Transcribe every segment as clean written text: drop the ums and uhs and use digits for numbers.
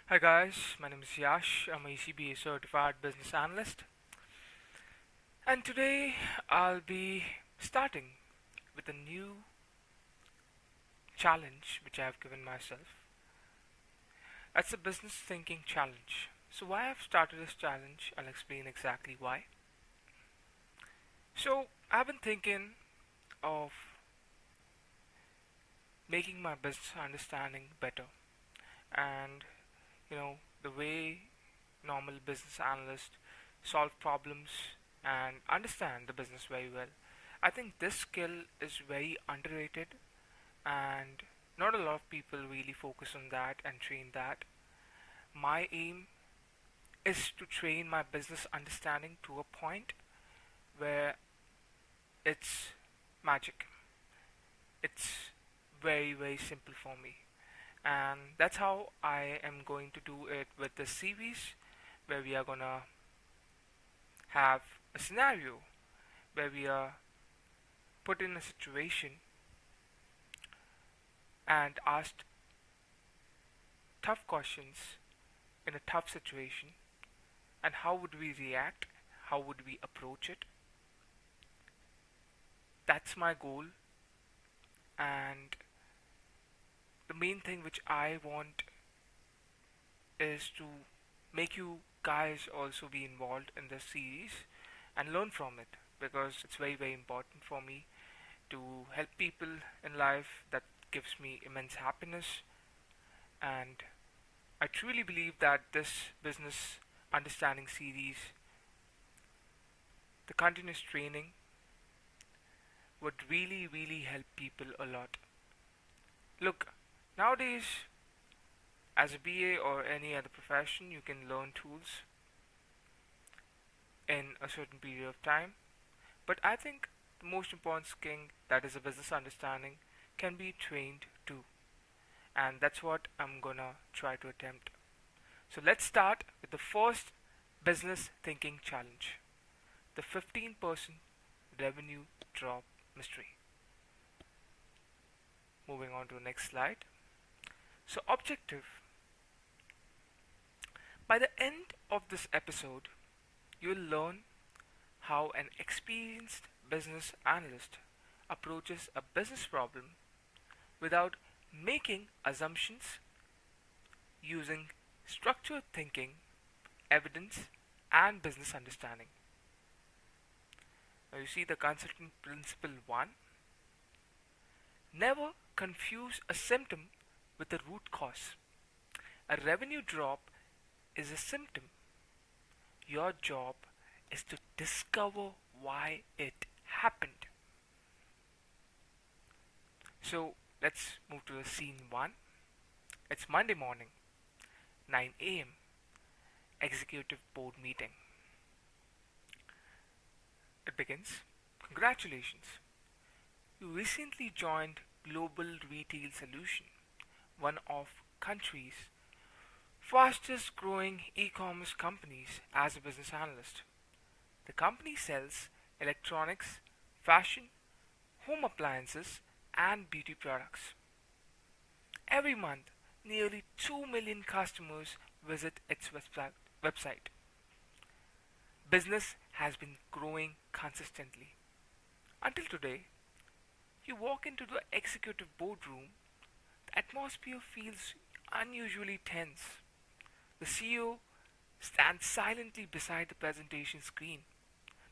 Hi guys, my name is Yash. I'm a ECBA certified business analyst, and today I'll be starting with a new challenge which I have given myself. That's a business thinking challenge. So, why I've started this challenge, I'll explain exactly why. So, I've been thinking of making my business understanding better, and the way normal business analysts solve problems and understand the business very well. I think this skill is very underrated, and not a lot of people really focus on that and train that. My aim is to train my business understanding to a point where it's magic. It's very, very simple for me. And that's how I am going to do it with this series, where we are gonna have a scenario where we are put in a situation and asked tough questions in a tough situation, and how would we react, how would we approach it. That's my goal, and the main thing which I want is to make you guys also be involved in this series and learn from it, because it's very, very important for me to help people in life. That gives me immense happiness, and I truly believe that this business understanding series, the continuous training, would really, really help people a lot. Look, nowadays, as a BA or any other profession, you can learn tools in a certain period of time. But I think the most important skill, that is a business understanding, can be trained too. And that's what I'm gonna try to attempt. So let's start with the first business thinking challenge, the 15% revenue drop mystery. Moving on to the next slide. So, objective. By the end of this episode, you'll learn how an experienced business analyst approaches a business problem without making assumptions, using structured thinking, evidence, and business understanding. Now, you see the consultant principle 1. Never confuse a symptom with a root cause. A revenue drop is a symptom. Your job is to discover why it happened. So let's move to the scene 1. It's Monday morning, 9 a.m., executive board meeting. It begins. Congratulations. You recently joined Global Retail Solution, one of country's fastest growing e-commerce companies, as a business analyst. The company sells electronics, fashion, home appliances, and beauty products. Every month, nearly 2 million customers visit its website. Business has been growing consistently. Until today, you walk into the executive boardroom, the atmosphere feels unusually tense. The CEO stands silently beside the presentation screen.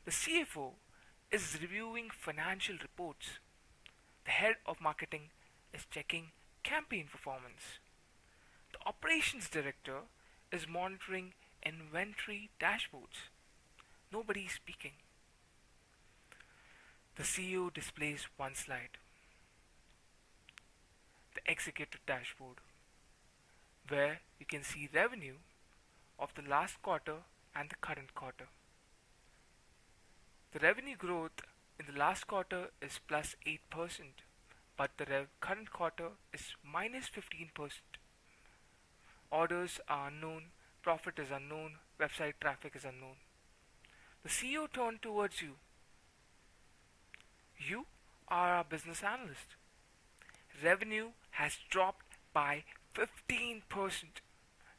The CFO is reviewing financial reports. The head of marketing is checking campaign performance. The operations director is monitoring inventory dashboards. Nobody is speaking. The CEO displays one slide, the executive dashboard, where you can see revenue of the last quarter and the current quarter. The revenue growth in the last quarter is plus 8%, but the current quarter is minus 15%. Orders are unknown, profit is unknown, website traffic is unknown. The CEO turned towards you. You are a business analyst. Revenue has dropped by 15%.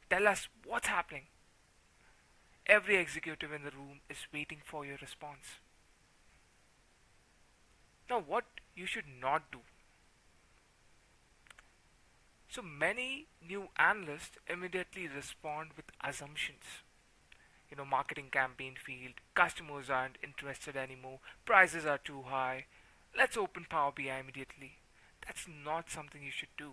Tell us what's happening. Every executive in the room is waiting for your response. Now, what you should not do. So many new analysts immediately respond with assumptions. Marketing campaign failed, customers aren't interested anymore, prices are too high. Let's open Power BI immediately. That's not something you should do.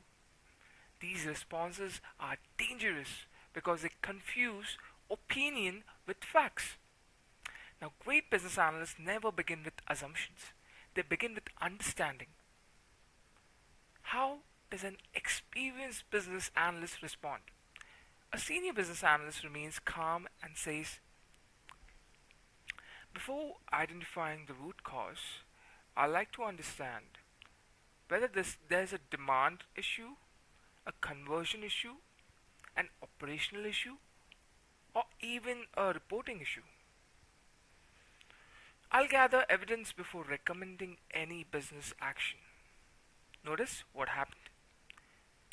These responses are dangerous because they confuse opinion with facts. Now, great business analysts never begin with assumptions, they begin with understanding. How does an experienced business analyst respond? A senior business analyst remains calm and says, before identifying the root cause, I like to understand whether there's a demand issue, a conversion issue, an operational issue, or even a reporting issue. I'll gather evidence before recommending any business action. Notice what happened.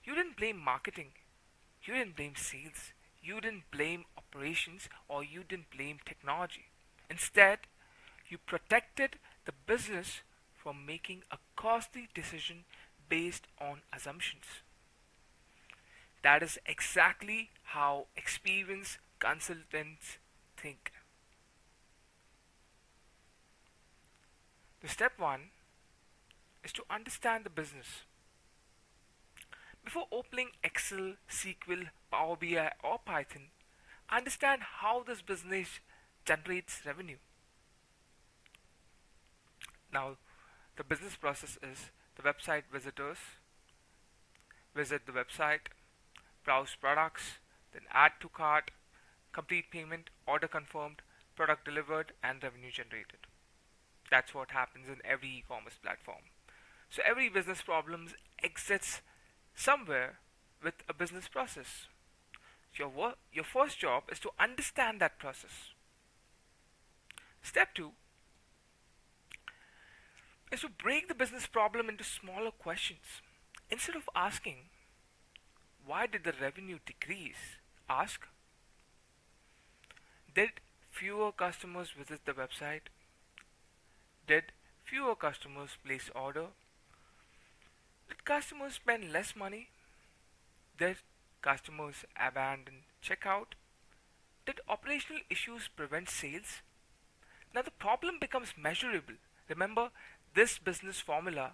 You didn't blame marketing, you didn't blame sales, you didn't blame operations, or you didn't blame technology. Instead, you protected the business from making a costly decision based on assumptions. That is exactly how experienced consultants think. The step one is to understand the business. Before opening Excel, SQL, Power BI, or Python, understand how this business generates revenue. Now, the business process is the website visitors visit the website, browse products, then add to cart, complete payment, order confirmed, product delivered, and revenue generated. That's what happens in every e-commerce platform. So every business problem exits somewhere with a business process. Your first job is to understand that process. Step two is to break the business problem into smaller questions. Instead of asking, why did the revenue decrease? Ask, did fewer customers visit the website? Did fewer customers place order? Did customers spend less money? Did customers abandon checkout? Did operational issues prevent sales? Now the problem becomes measurable. Remember this business formula,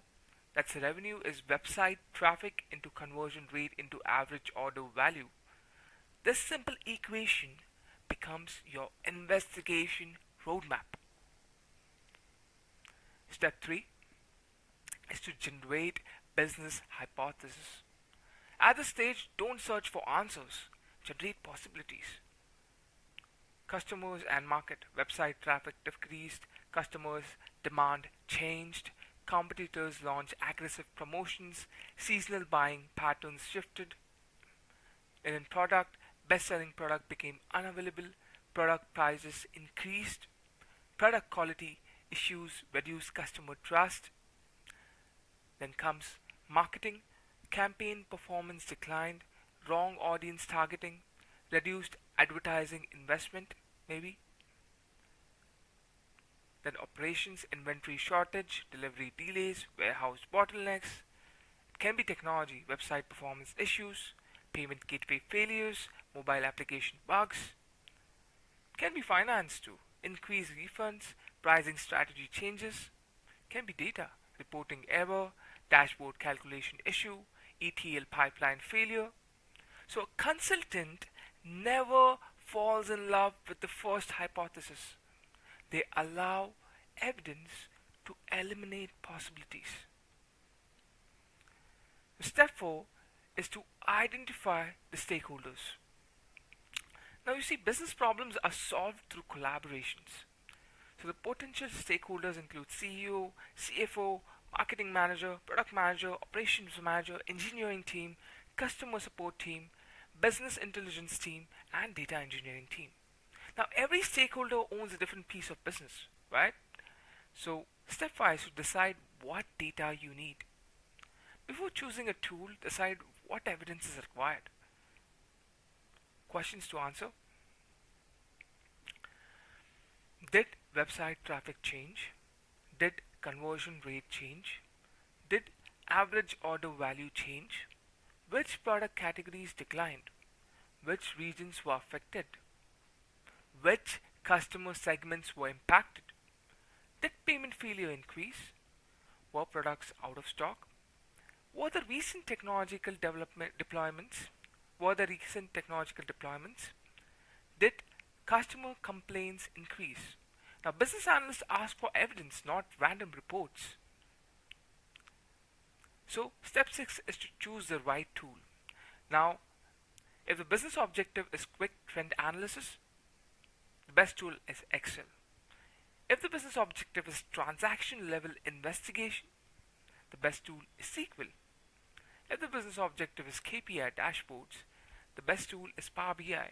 that's revenue is website traffic into conversion rate into average order value. This simple equation becomes your investigation roadmap. Step 3 is to generate business hypothesis. At this stage, don't search for answers, generate possibilities. Customers and market, website traffic decreased, customers' demand changed, competitors launched aggressive promotions, seasonal buying patterns shifted. And in product, best-selling product became unavailable, product prices increased, product quality issues reduced customer trust. Then comes marketing, campaign performance declined, wrong audience targeting, reduced advertising investment, maybe. Then operations, inventory shortage, delivery delays, warehouse bottlenecks. It can be technology, website performance issues, payment gateway failures, mobile application bugs. It can be finance too, increased refunds, pricing strategy changes. It can be data, reporting error, dashboard calculation issue, ETL pipeline failure. So a consultant never falls in love with the first hypothesis. They allow evidence to eliminate possibilities. Step 4 is to identify the stakeholders. Now you see, business problems are solved through collaborations. So the potential stakeholders include CEO, CFO, marketing manager, product manager, operations manager, engineering team, customer support team, business intelligence team, and data engineering team. Now every stakeholder owns a different piece of business, right? So step 5 is to decide what data you need. Before choosing a tool, decide what evidence is required. questions to answer. Did website traffic change? Did conversion rate change? Did average order value change? Which product categories declined? Which regions were affected? Which customer segments were impacted? Did payment failure increase? Were products out of stock? Were the recent technological development deployments? Were the recent technological deployments? Did customer complaints increase? Now, business analysts ask for evidence, not random reports. So, step 6 is to choose the right tool. Now, if the business objective is quick trend analysis, the best tool is Excel. If the business objective is transaction level investigation, the best tool is SQL. If the business objective is KPI dashboards, the best tool is Power BI.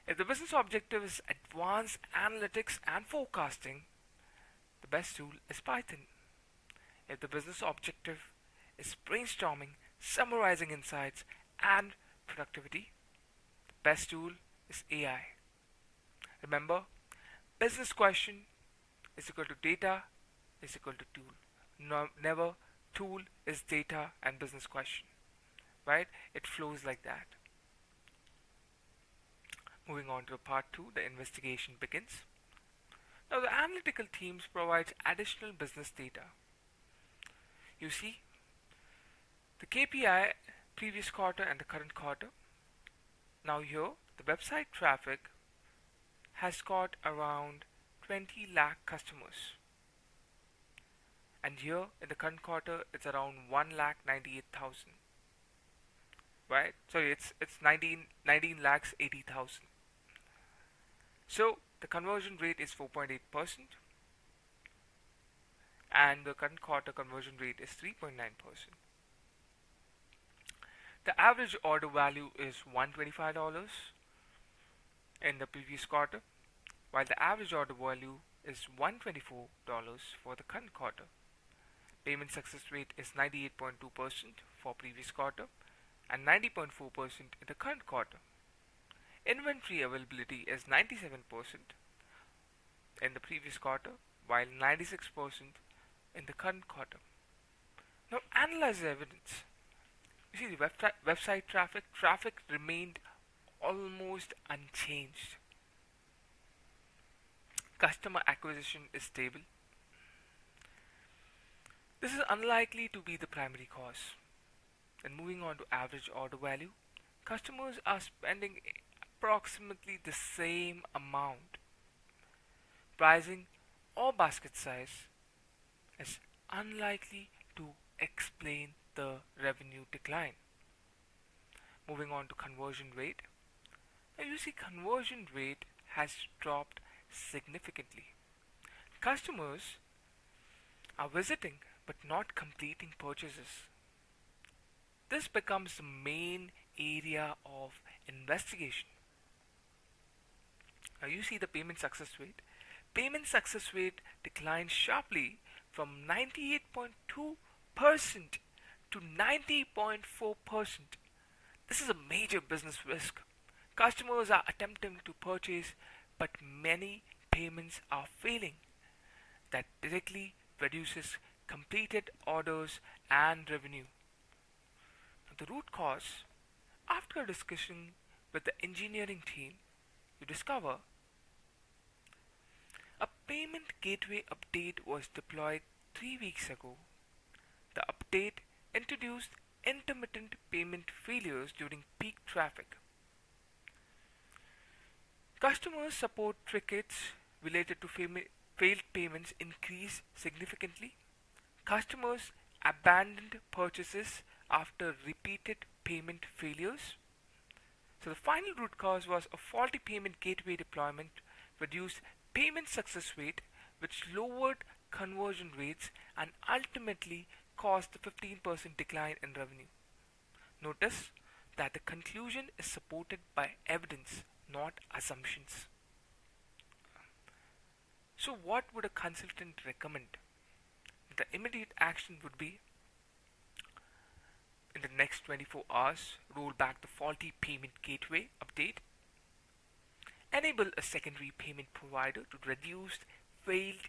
If the business objective is advanced analytics and forecasting, the best tool is Python. If the business objective is brainstorming, summarizing insights, and productivity, the best tool is AI. Remember, business question is equal to data is equal to tool. No, never tool is data and business question. Right? It flows like that. Moving on to part 2, the investigation begins. Now the analytical teams provides additional business data. You see, the KPI previous quarter and the current quarter. Now here, the website traffic has got around 20 lakh customers. And here in the current quarter, it's around 1,98,000. Right? Sorry, it's 19 lakhs 80,000. So the conversion rate is 4.8%, and the current quarter conversion rate is 3.9%. The average order value is $125 in the previous quarter, while the average order value is $124 for the current quarter. Payment success rate is 98.2% for previous quarter and 90.4% in the current quarter. Inventory availability is 97% in the previous quarter, while 96% in the current quarter. Now analyze the evidence. You see, the website traffic remained almost unchanged. Customer acquisition is stable. This is unlikely to be the primary cause. And moving on to average order value, customers are spending approximately the same amount. Pricing or basket size is unlikely to explain the revenue decline. Moving on to conversion rate. Now you see, conversion rate has dropped significantly. Customers are visiting but not completing purchases. This becomes the main area of investigation. Now you see the payment success rate. Payment success rate declined sharply from 98.2% to 90.4%. This is a major business risk. Customers are attempting to purchase, but many payments are failing. That directly reduces completed orders and revenue. Now, the root cause, after a discussion with the engineering team, you discover a payment gateway update was deployed 3 weeks ago. The update introduced intermittent payment failures during peak traffic. Customer support tickets related to failed payments increased significantly. Customers abandoned purchases after repeated payment failures. So the final root cause was a faulty payment gateway deployment reduced payment success rate, which lowered conversion rates and ultimately caused the 15% decline in revenue. Notice that the conclusion is supported by evidence, not assumptions. So what would a consultant recommend? The immediate action would be in the next 24 hours, roll back the faulty payment gateway update, enable a secondary payment provider to reduce failed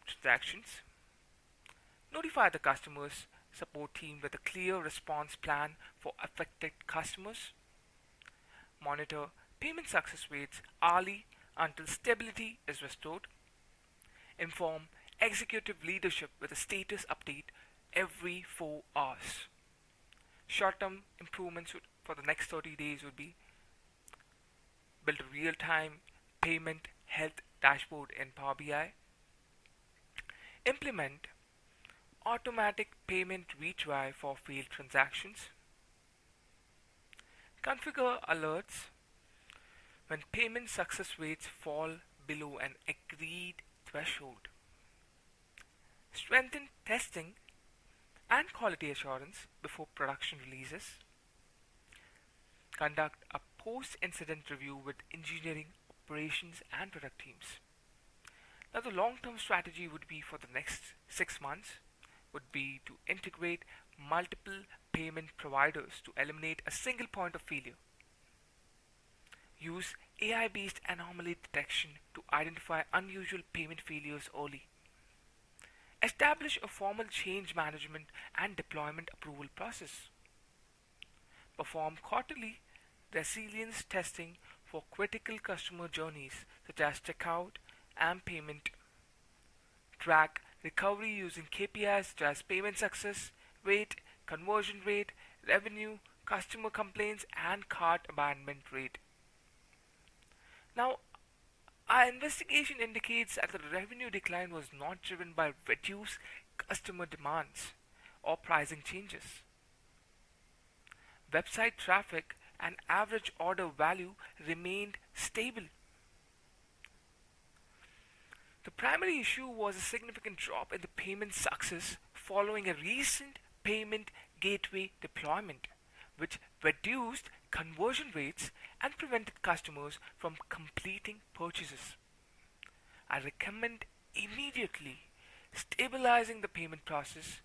transactions, notify the customer's support team with a clear response plan for affected customers, monitor payment success rates hourly until stability is restored, inform executive leadership with a status update every 4 hours. Short-term improvements for the next 30 days would be build a real-time payment health dashboard in Power BI, implement automatic payment retry for failed transactions, configure alerts when payment success rates fall below an agreed threshold, strengthen testing and quality assurance before production releases, conduct a post-incident review with engineering, operations and product teams. Now the long-term strategy would be for the next 6 months would be to integrate multiple payment providers to eliminate a single point of failure. Use AI-based anomaly detection to identify unusual payment failures early. Establish a formal change management and deployment approval process. Perform quarterly resilience testing for critical customer journeys such as checkout and payment. Track recovery using KPIs such as payment success rate, conversion rate, revenue, customer complaints, and cart abandonment rate. Now, our investigation indicates that the revenue decline was not driven by reduced customer demands or pricing changes. Website traffic and average order value remained stable. The primary issue was a significant drop in the payment success following a recent payment gateway deployment, which reduced conversion rates and prevented customers from completing purchases. I recommend immediately stabilizing the payment process,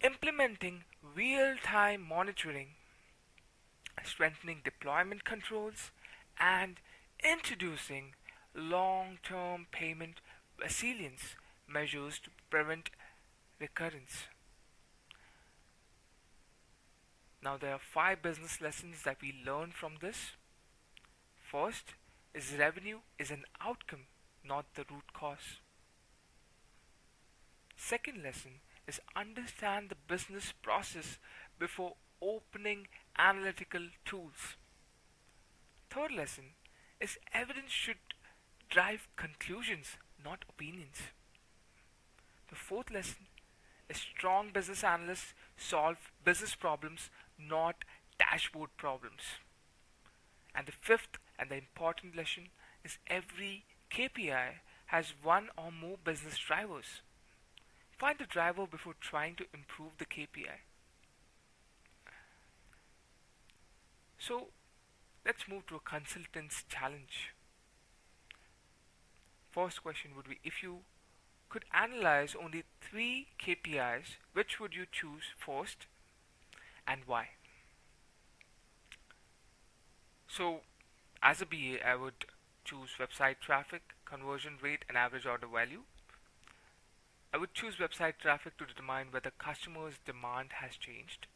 implementing real-time monitoring, strengthening deployment controls, and introducing long-term payment resilience measures to prevent recurrence. Now there are 5 business lessons that we learned from this. First is revenue is an outcome, not the root cause. Second lesson is understand the business process before opening analytical tools. Third lesson is evidence should drive conclusions, not opinions. The fourth lesson is strong business analysts solve business problems, not dashboard problems. And the fifth and the important lesson is every KPI has one or more business drivers. Find the driver before trying to improve the KPI. So let's move to a consultant's challenge. First question would be, if you could analyze only 3 KPIs, which would you choose first and why? So as a BA, I would choose website traffic, conversion rate, and average order value. I would choose website traffic to determine whether customers' demand has changed.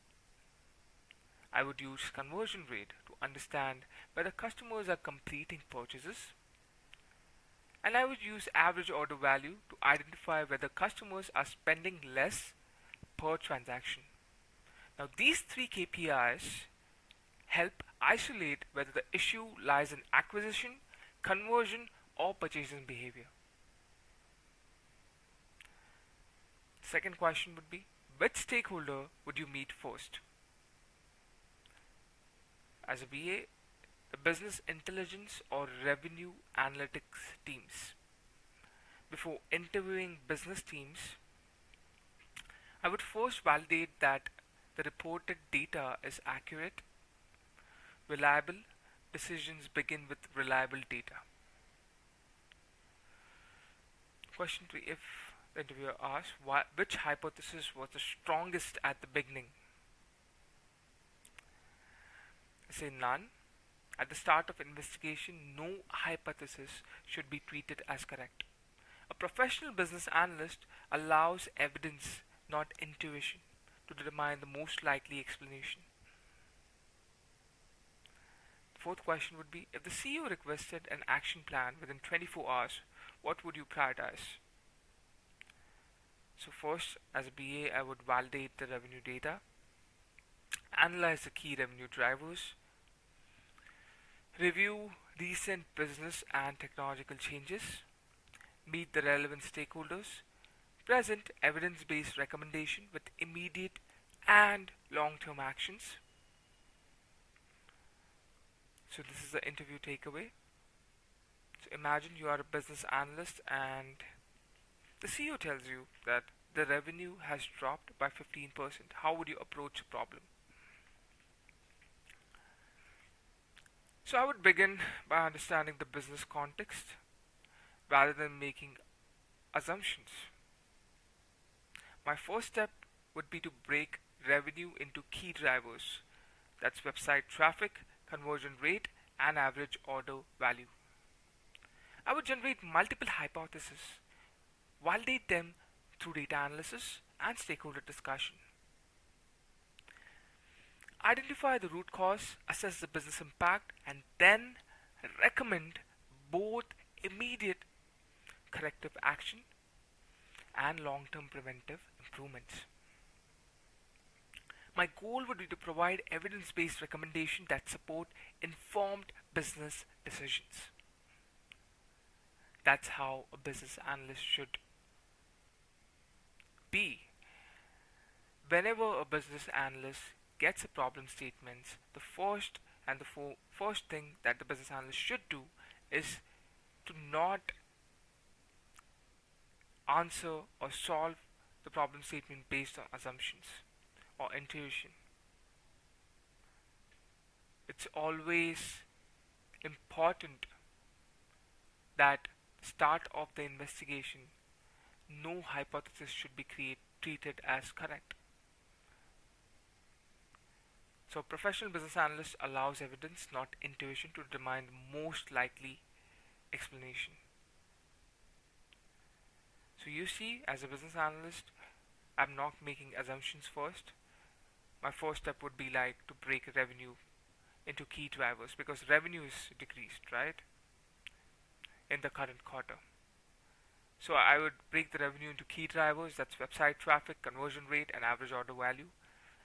I would use conversion rate to understand whether customers are completing purchases. And I would use average order value to identify whether customers are spending less per transaction. Now these 3 KPIs help isolate whether the issue lies in acquisition, conversion, or purchasing behavior. Second question would be, which stakeholder would you meet first? As a BA, the business intelligence or revenue analytics teams. Before interviewing business teams, I would first validate that the reported data is accurate. Reliable decisions begin with reliable data. Question 3. If the interviewer asks which hypothesis was the strongest at the beginning, I say none. At the start of investigation, no hypothesis should be treated as correct. A professional business analyst allows evidence, not intuition, to determine the most likely explanation. The fourth question would be, if the CEO requested an action plan within 24 hours, what would you prioritize? So first, as a BA, I would validate the revenue data, analyze the key revenue drivers, review recent business and technological changes, meet the relevant stakeholders, present evidence-based recommendation with immediate and long-term actions. So this is the interview takeaway. So imagine you are a business analyst and the CEO tells you that the revenue has dropped by 15%. How would you approach the problem? So I would begin by understanding the business context rather than making assumptions. My first step would be to break revenue into key drivers. That's website traffic, conversion rate, and average order value. I would generate multiple hypotheses, validate them through data analysis and stakeholder discussion. Identify the root cause, assess the business impact, and then recommend both immediate corrective action and long-term preventive improvements. My goal would be to provide evidence-based recommendations that support informed business decisions. That's how a business analyst should be. Whenever a business analyst gets a problem statement, the first thing that the business analyst should do is to not answer or solve the problem statement based on assumptions or intuition. It's always important that start of the investigation, no hypothesis should be treated as correct. So professional business analyst allows evidence, not intuition, to determine the most likely explanation. So you see, as a business analyst, I'm not making assumptions first. My first step would be like to break revenue into key drivers because revenue is decreased, right? In the current quarter. So I would break the revenue into key drivers, that's website traffic, conversion rate, and average order value.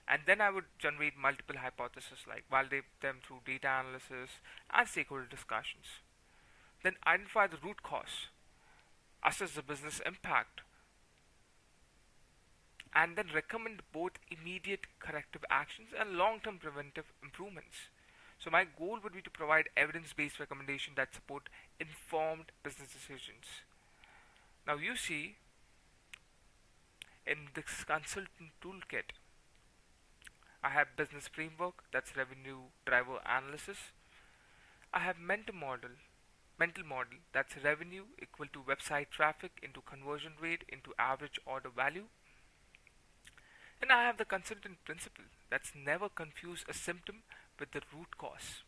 And then I would generate multiple hypotheses, like validate them through data analysis and stakeholder discussions. Then identify the root cause, assess the business impact, and then recommend both immediate corrective actions and long-term preventive improvements. So my goal would be to provide evidence-based recommendations that support informed business decisions. Now you see, in this consultant toolkit, I have business framework, that's revenue driver analysis. I have mental model, that's revenue equal to website traffic into conversion rate into average order value. And I have the consultant principle, that's never confuse a symptom with the root cause.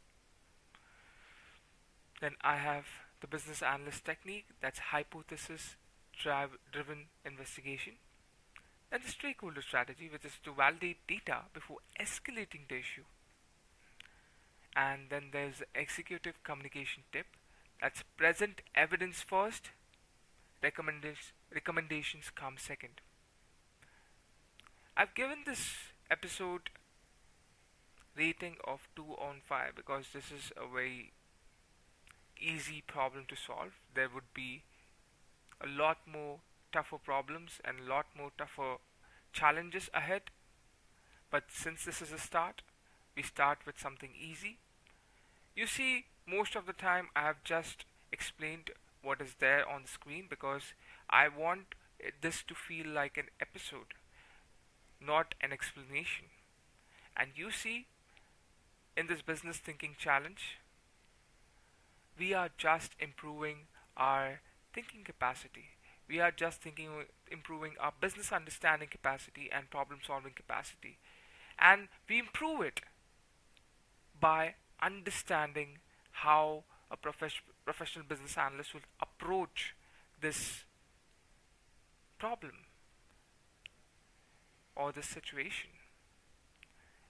Then I have the business analyst technique, that's hypothesis driven investigation. Then the stakeholder strategy, which is to validate data before escalating the issue. And then there's the executive communication tip, that's present evidence first, recommendations come second. I've given this episode rating of 2 on 5 because this is a very easy problem to solve. There would be a lot more tougher problems and a lot more tougher challenges ahead. But since this is a start, we start with something easy. You see, most of the time I have just explained what is there on the screen because I want this to feel like an episode, not an explanation. And you see, in this business thinking challenge, we are just improving our thinking capacity. We are just improving our business understanding capacity and problem solving capacity. And we improve it by understanding how a professional business analyst will approach this problem or this situation.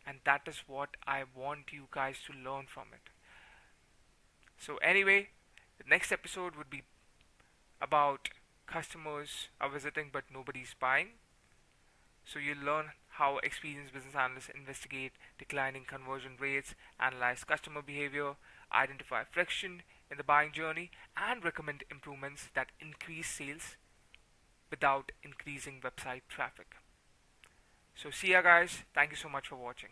And that is what I want you guys to learn from it. So, anyway, the next episode would be about customers are visiting but nobody's buying. So, you'll learn how experienced business analysts investigate declining conversion rates, analyze customer behavior, identify friction in the buying journey, and recommend improvements that increase sales without increasing website traffic. So, see ya, guys. Thank you so much for watching.